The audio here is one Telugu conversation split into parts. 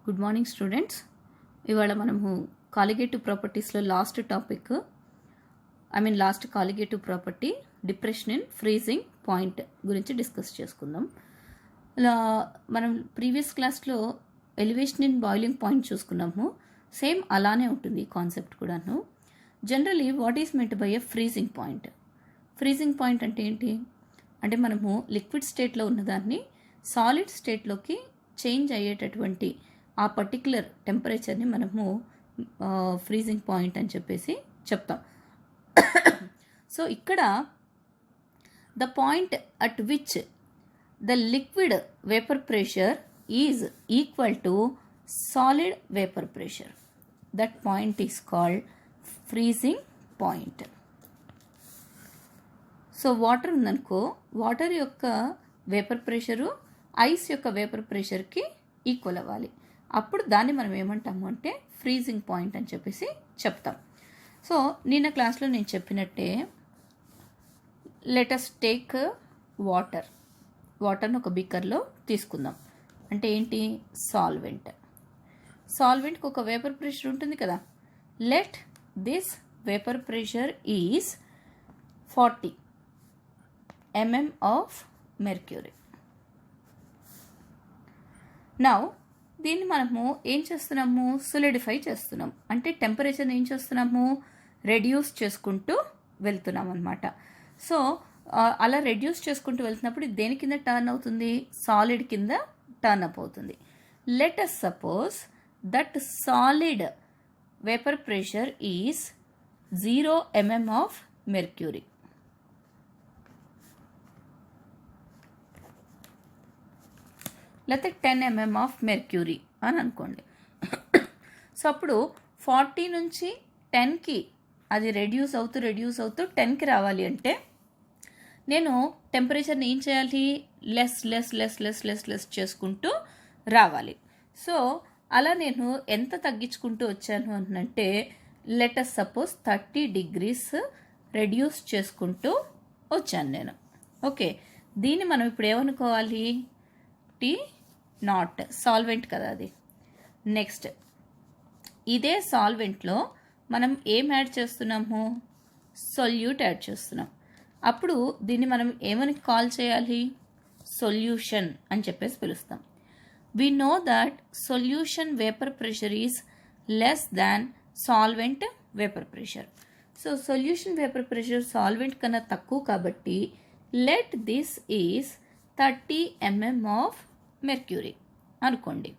Good morning students. ఇవాళ మనము కాలిగేటివ్ ప్రాపర్టీస్లో last colligative property depression in freezing point గురించి డిస్కస్ చేసుకుందాం. ఇలా మనం ప్రీవియస్ క్లాస్లో ఎలివేషన్ ఇన్ బాయిలింగ్ పాయింట్ చూసుకున్నాము. సేమ్ అలానే ఉంటుంది కాన్సెప్ట్ కూడాను. Generally what is meant by a freezing point? Freezing point అంటే ఏంటి అంటే మనము లిక్విడ్ స్టేట్లో ఉన్నదాన్ని సాలిడ్ స్టేట్లోకి చేంజ్ అయ్యేటటువంటి ఆ పర్టిక్యులర్ టెంపరేచర్ని మనము ఫ్రీజింగ్ పాయింట్ అని చెప్పేసి చెప్తాం. సో ఇక్కడ the point at which the liquid vapour pressure is equal to solid vapour pressure, that point is called freezing point. So water ఉందనుకో, వాటర్ యొక్క వేపర్ ప్రెషరు ఐస్ యొక్క వేపర్ ప్రెషర్కి ఈక్వల్ అవ్వాలి. అప్పుడు దాన్ని మనం ఏమంటాము అంటే ఫ్రీజింగ్ పాయింట్ అని చెప్పేసి చెప్తాం. సో నిన్న క్లాస్లో నేను చెప్పినట్టే లెట్ us టేక్ వాటర్ను ఒక బీకర్లో తీసుకుందాం. అంటే ఏంటి? సాల్వెంట్కి ఒక వేపర్ ప్రెషర్ ఉంటుంది కదా. Let this vapour pressure is 40 mm of mercury. Now దీన్ని మనము ఏం చేస్తున్నాము? సొలిడిఫై చేస్తున్నాం. అంటే టెంపరేచర్ని ఏం చేస్తున్నాము? రెడ్యూస్ చేసుకుంటూ వెళ్తున్నాం అనమాట. సో అలా రెడ్యూస్ చేసుకుంటూ వెళ్తున్నప్పుడు దేని కింద టర్న్ అవుతుంది? సాలిడ్ కింద టర్న్ అప్ అవుతుంది. Let us suppose that solid vapour pressure is 0 mm of mercury. లేకపోతే 10 mm ఆఫ్ మెర్క్యూరీ అని అనుకోండి. సో అప్పుడు 40 నుంచి 10కి అది రెడ్యూస్ అవుతూ 10కి రావాలి అంటే నేను టెంపరేచర్ని ఏం చేయాలి? లెస్ చేసుకుంటూ రావాలి. సో అలా నేను ఎంత తగ్గించుకుంటూ వచ్చాను అంటే let us suppose 30 degrees reduce చేసుకుంటూ వచ్చాను నేను. ఓకే, దీన్ని మనం ఇప్పుడు ఏమనుకోవాలి? T0 సాల్వెంట్ కదా అది. నెక్స్ట్ ఇదే సాల్వెంట్లో మనం ఏం యాడ్ చేస్తున్నాము? సొల్యూట్ యాడ్ చేస్తున్నాం. అప్పుడు దీన్ని మనం ఏమని కాల్ చేయాలి? సొల్యూషన్ అని చెప్పేసి పిలుస్తాం. We know that solution vapour pressure is less than solvent vapour pressure. So solution vapour pressure solvent కన్నా తక్కువ కాబట్టి let this is 30 mm of mercury అనుకోండి.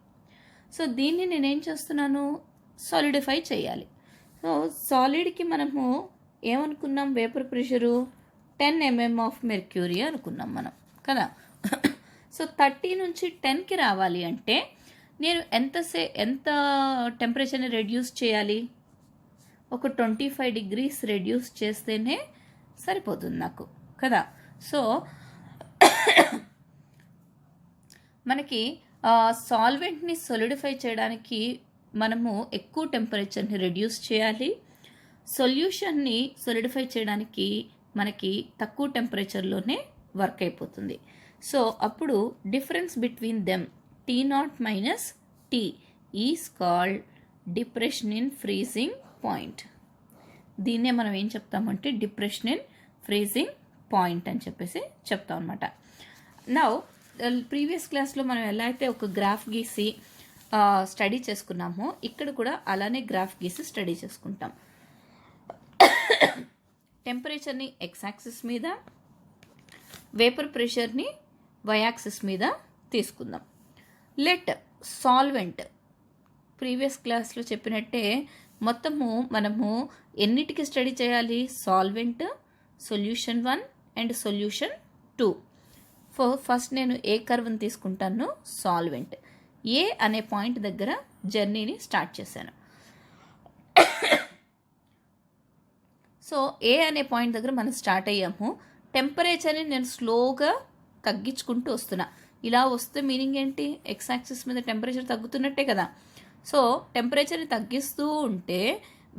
సో దీన్ని నేనేం చేస్తున్నాను? సాలిడిఫై చేయాలి. సో సాలిడ్కి మనము ఏమనుకున్నాం? Vapour pressure 10 mm of mercury అనుకున్నాం మనం కదా. సో 30 నుంచి 10కి రావాలి అంటే నేను ఎంత టెంపరేచర్ని రెడ్యూస్ చేయాలి? ఒక 25 degrees రెడ్యూస్ చేస్తేనే సరిపోతుంది నాకు కదా. సో మనకి సాల్వెంట్ని సొలిడిఫై చేయడానికి మనము ఎక్కువ టెంపరేచర్ని రెడ్యూస్ చేయాలి. సొల్యూషన్ని సొలిడిఫై చేయడానికి మనకి తక్కువ టెంపరేచర్లోనే వర్క్ అయిపోతుంది. సో అప్పుడు difference between them T0 - T is called depression in freezing point. దీన్నే మనం ఏం చెప్తామంటే డిప్రెషన్ ఇన్ ఫ్రీజింగ్ పాయింట్ అని చెప్పేసి చెప్తాం అనమాట. నౌ ప్రీవియస్ క్లాస్లో మనం ఎలా అయితే ఒక గ్రాఫ్ గీసి స్టడీ చేసుకున్నామో ఇక్కడ కూడా అలానే గ్రాఫ్ గీసి స్టడీ చేసుకుంటాం. టెంపరేచర్ని ఎక్స్ యాక్సిస్ మీద, వేపర్ ప్రెషర్ని వై యాక్సిస్ మీద తీసుకుందాం. లెట్ సాల్వెంట్ ప్రీవియస్ క్లాస్లో చెప్పినట్టే మొత్తము మనము ఎన్నిటికి స్టడీ చేయాలి? Solvent, solution 1 and solution 2. First నేను ఏ కర్వ్ని తీసుకుంటాను? సాల్వెంట్. ఏ అనే పాయింట్ దగ్గర జర్నీని స్టార్ట్ చేశాను. సో ఏ అనే పాయింట్ దగ్గర మనం స్టార్ట్ అయ్యాము. టెంపరేచర్ని నేను స్లోగా తగ్గించుకుంటూ వస్తున్నా. ఇలా వస్తే మీనింగ్ ఏంటి? ఎక్స్ యాక్సిస్ మీద టెంపరేచర్ తగ్గుతున్నట్టే కదా. సో టెంపరేచర్ని తగ్గిస్తూ ఉంటే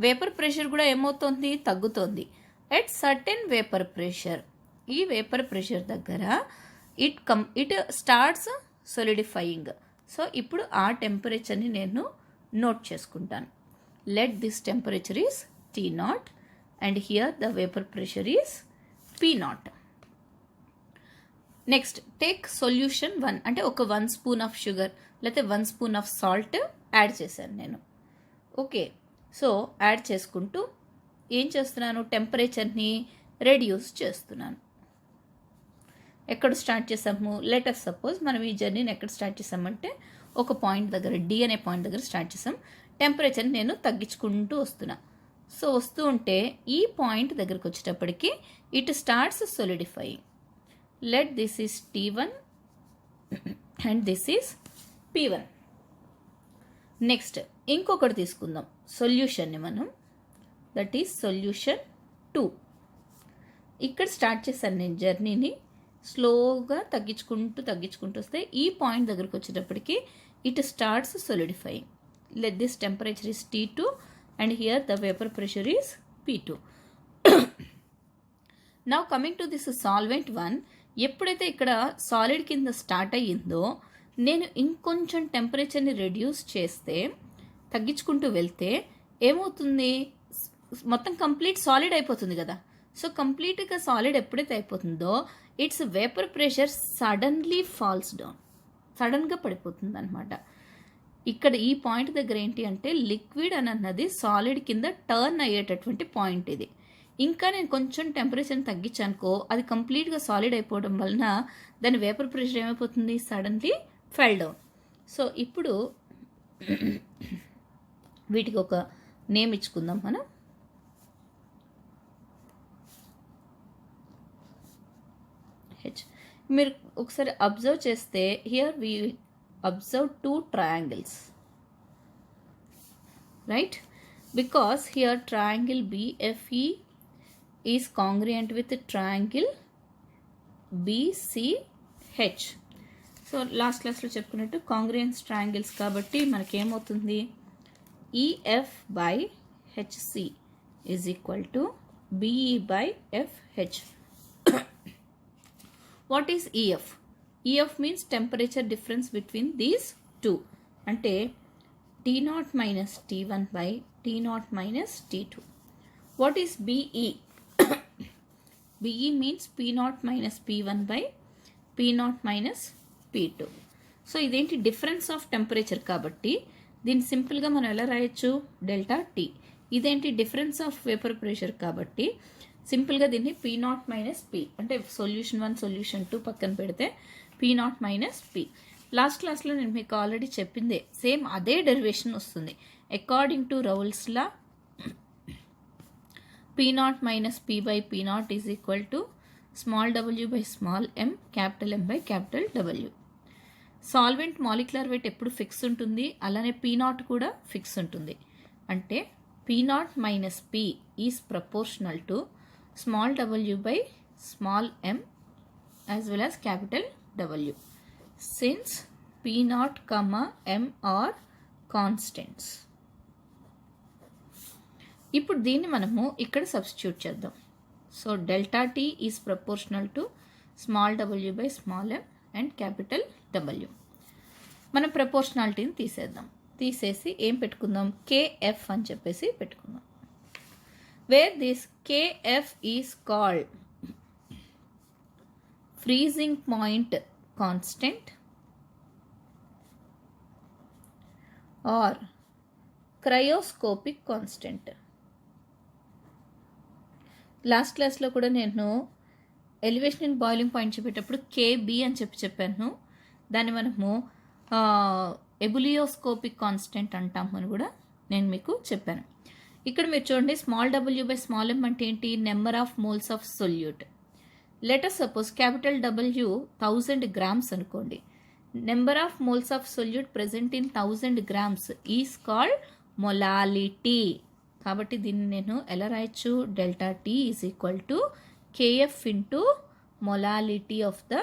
వేపర్ ప్రెషర్ కూడా ఏమవుతుంది? తగ్గుతుంది. ఎట్ సర్టెన్ వేపర్ ప్రెషర్, ఈ వేపర్ ప్రెషర్ దగ్గర ఇట్ స్టార్ట్స్ solidifying. సో ఇప్పుడు ఆ టెంపరేచర్ని నేను నోట్ చేసుకుంటాను. Let this temperature is T0 and here the vapour pressure is P0. Next take solution 1 అంటే ఒక 1 స్పూన్ ఆఫ్ షుగర్ లేకపోతే 1 స్పూన్ ఆఫ్ సాల్ట్ యాడ్ చేశాను నేను. ఓకే, సో యాడ్ చేసుకుంటూ ఏం చేస్తున్నాను, టెంపరేచర్ని రెడ్యూస్ చేస్తున్నాను. ఎక్కడ స్టార్ట్ చేసాము, లెట్ us సపోజ్ మనం ఈ జర్నీని ఎక్కడ స్టార్ట్ చేసామంటే ఒక పాయింట్ దగ్గర D అనే పాయింట్ దగ్గర స్టార్ట్ చేసాం. టెంపరేచర్ని నేను తగ్గించుకుంటూ వస్తున్నా. సో వస్తూ ఉంటే ఈ పాయింట్ దగ్గరకు వచ్చేటప్పటికి it starts solidifying. Let this is T1 and this is P1. Next ఇంకొకటి తీసుకుందాం సొల్యూషన్ని మనం, దట్ ఈస్ సొల్యూషన్ 2. ఇక్కడ స్టార్ట్ చేశాను నేను జర్నీని, స్లోగా తగ్గించుకుంటూ వస్తే ఈ పాయింట్ దగ్గరకు వచ్చేటప్పటికి it starts solidifying. Let this temperature is T2 and here the vapour pressure is P2. Now coming to this solvent 1, ఎప్పుడైతే ఇక్కడ సాలిడ్ కింద స్టార్ట్ అయ్యిందో నేను ఇంకొంచెం టెంపరేచర్ని రెడ్యూస్ చేస్తే, తగ్గించుకుంటూ వెళ్తే ఏమవుతుంది, మొత్తం కంప్లీట్ సాలిడ్ అయిపోతుంది కదా. సో కంప్లీట్గా సాలిడ్ ఎప్పుడైతే అయిపోతుందో it's vapour pressure suddenly falls down, సడన్గా పడిపోతుంది అనమాట. ఇక్కడ ఈ పాయింట్ దగ్గర ఏంటి అంటే లిక్విడ్ అని అన్నది సాలిడ్ కింద టర్న్ అయ్యేటటువంటి పాయింట్ ఇది. ఇంకా నేను కొంచెం టెంపరేచర్ని తగ్గించానుకో అది కంప్లీట్గా సాలిడ్ అయిపోవడం వలన దాని వేపర్ ప్రెషర్ ఏమైపోతుంది, సడన్లీ ఫెల్ డౌన్. సో ఇప్పుడు వీటికి ఒక నేమ్ ఇచ్చుకుందాం మనం. మీరు ఒకసారి అబ్జర్వ్ చేస్తే here we observe 2 triangles, right? Because here triangle BFE is congruent with triangle BCH. So last క్లాస్లో చెప్పుకున్నట్టు కాంగ్రియన్స్ ట్రయాంగిల్స్ కాబట్టి మనకేమవుతుంది, EF by HC is equal to BE by FH. What is EF? EF means temperature difference between these two. అంటే T0 minus T1 by T0 minus T2. What is BE? BE means P0 minus P1 by P0 minus P2. So ఇదేంటి, డిఫరెన్స్ ఆఫ్ టెంపరేచర్ కాబట్టి దీన్ని సింపుల్గా మనం ఎలా రాయొచ్చు, డెల్టా T. ఇదేంటి, డిఫరెన్స్ ఆఫ్ వేపర్ ప్రెషర్ కాబట్టి సింపుల్గా దీన్ని P0 మైనస్ P, అంటే సొల్యూషన్ 1 సొల్యూషన్ 2 పక్కన పెడితే P0 మైనస్ P. లాస్ట్ క్లాస్లో నేను మీకు ఆల్రెడీ చెప్పిందే, సేమ్ అదే డెరివేషన్ వస్తుంది. According to Raoult's law P0 minus P by P0 is equal to small w by small m, capital M by capital W. Solvent molecular weight ఎప్పుడు ఫిక్స్ ఉంటుంది, అలానే P0 కూడా ఫిక్స్ ఉంటుంది. అంటే P0 minus P is proportional to small w by small m as well as capital W, since P0, m are constants. ఇప్పుడు దీన్ని మనము ఇక్కడ సబ్స్టిట్యూట్ చేద్దాం. So delta T is proportional to small w by small m and capital W. మనం ప్రపోర్షనాలిటీని తీసేసి ఏం పెట్టుకుందాం, KF అని చెప్పేసి పెట్టుకుందాం. where this KF is called freezing point constant or cryoscopic constant. Last క్లాస్లో కూడా నేను ఎలివేషన్ ఇన్ బాయిలింగ్ పాయింట్ చెప్పేటప్పుడు KB అని చెప్పాను. దాన్ని మనము ఎబులియోస్కోపిక్ కాన్స్టెంట్ అంటాము అని కూడా నేను మీకు చెప్పాను. ఇక్కడ మీరు చూడండి, small w by small m అంటే ఏంటి, number of moles of solute. Let's suppose capital W 1000 grams అనుకోండి. Number of moles of solute present in 1000 grams is called molality. కాబట్టి దీన్ని నేను ఎలా రాయొచ్చు, delta T is equal to KF into molality of the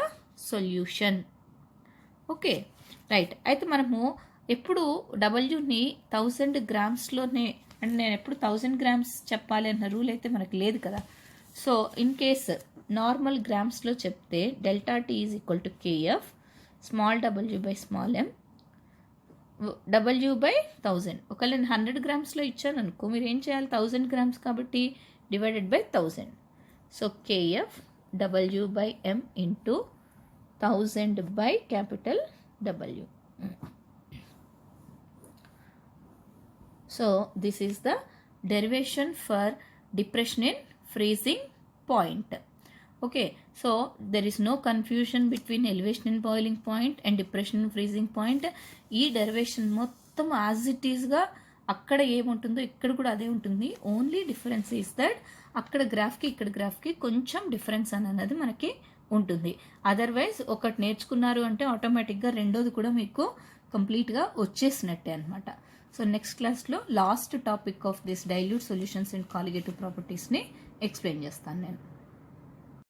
solution. Okay right. అయితే మనము ఎప్పుడు Wని 1000 grams-లోనే, అంటే నేను ఎప్పుడు 1000 grams చెప్పాలి అన్న రూల్ అయితే మనకు లేదు కదా. సో ఇన్ కేస్ నార్మల్ గ్రామ్స్లో చెప్తే delta T is equal to KF small w by small m W/1000. ఒకవేళ నేను 100 గ్రామ్స్లో ఇచ్చాను అనుకో, మీరు ఏం చేయాలి, 1000 గ్రామ్స్ కాబట్టి /1000. So KF W/M into 1000/W. So this is the derivation for depression in freezing point. Okay, so there is no confusion between elevation in boiling point and depression in freezing point. ఈ డెరివేషన్ మొత్తం యాజ్ ఇట్ ఈస్గా అక్కడ ఏముంటుందో ఇక్కడ కూడా అదే ఉంటుంది. ఓన్లీ డిఫరెన్స్ ఈస్ దట్ అక్కడ గ్రాఫ్కి ఇక్కడ గ్రాఫ్కి కొంచెం డిఫరెన్స్ అనేది మనకి ఉంటుంది. అదర్వైజ్ ఒకటి నేర్చుకున్నారు అంటే ఆటోమేటిక్గా రెండోది కూడా మీకు కంప్లీట్గా వచ్చేసినట్టే అనమాట. సో నెక్స్ట్ క్లాస్లో last topic of this dilute solutions and colligative ప్రాపర్టీస్ని ఎక్స్ప్లెయిన్ చేస్తాను నేను.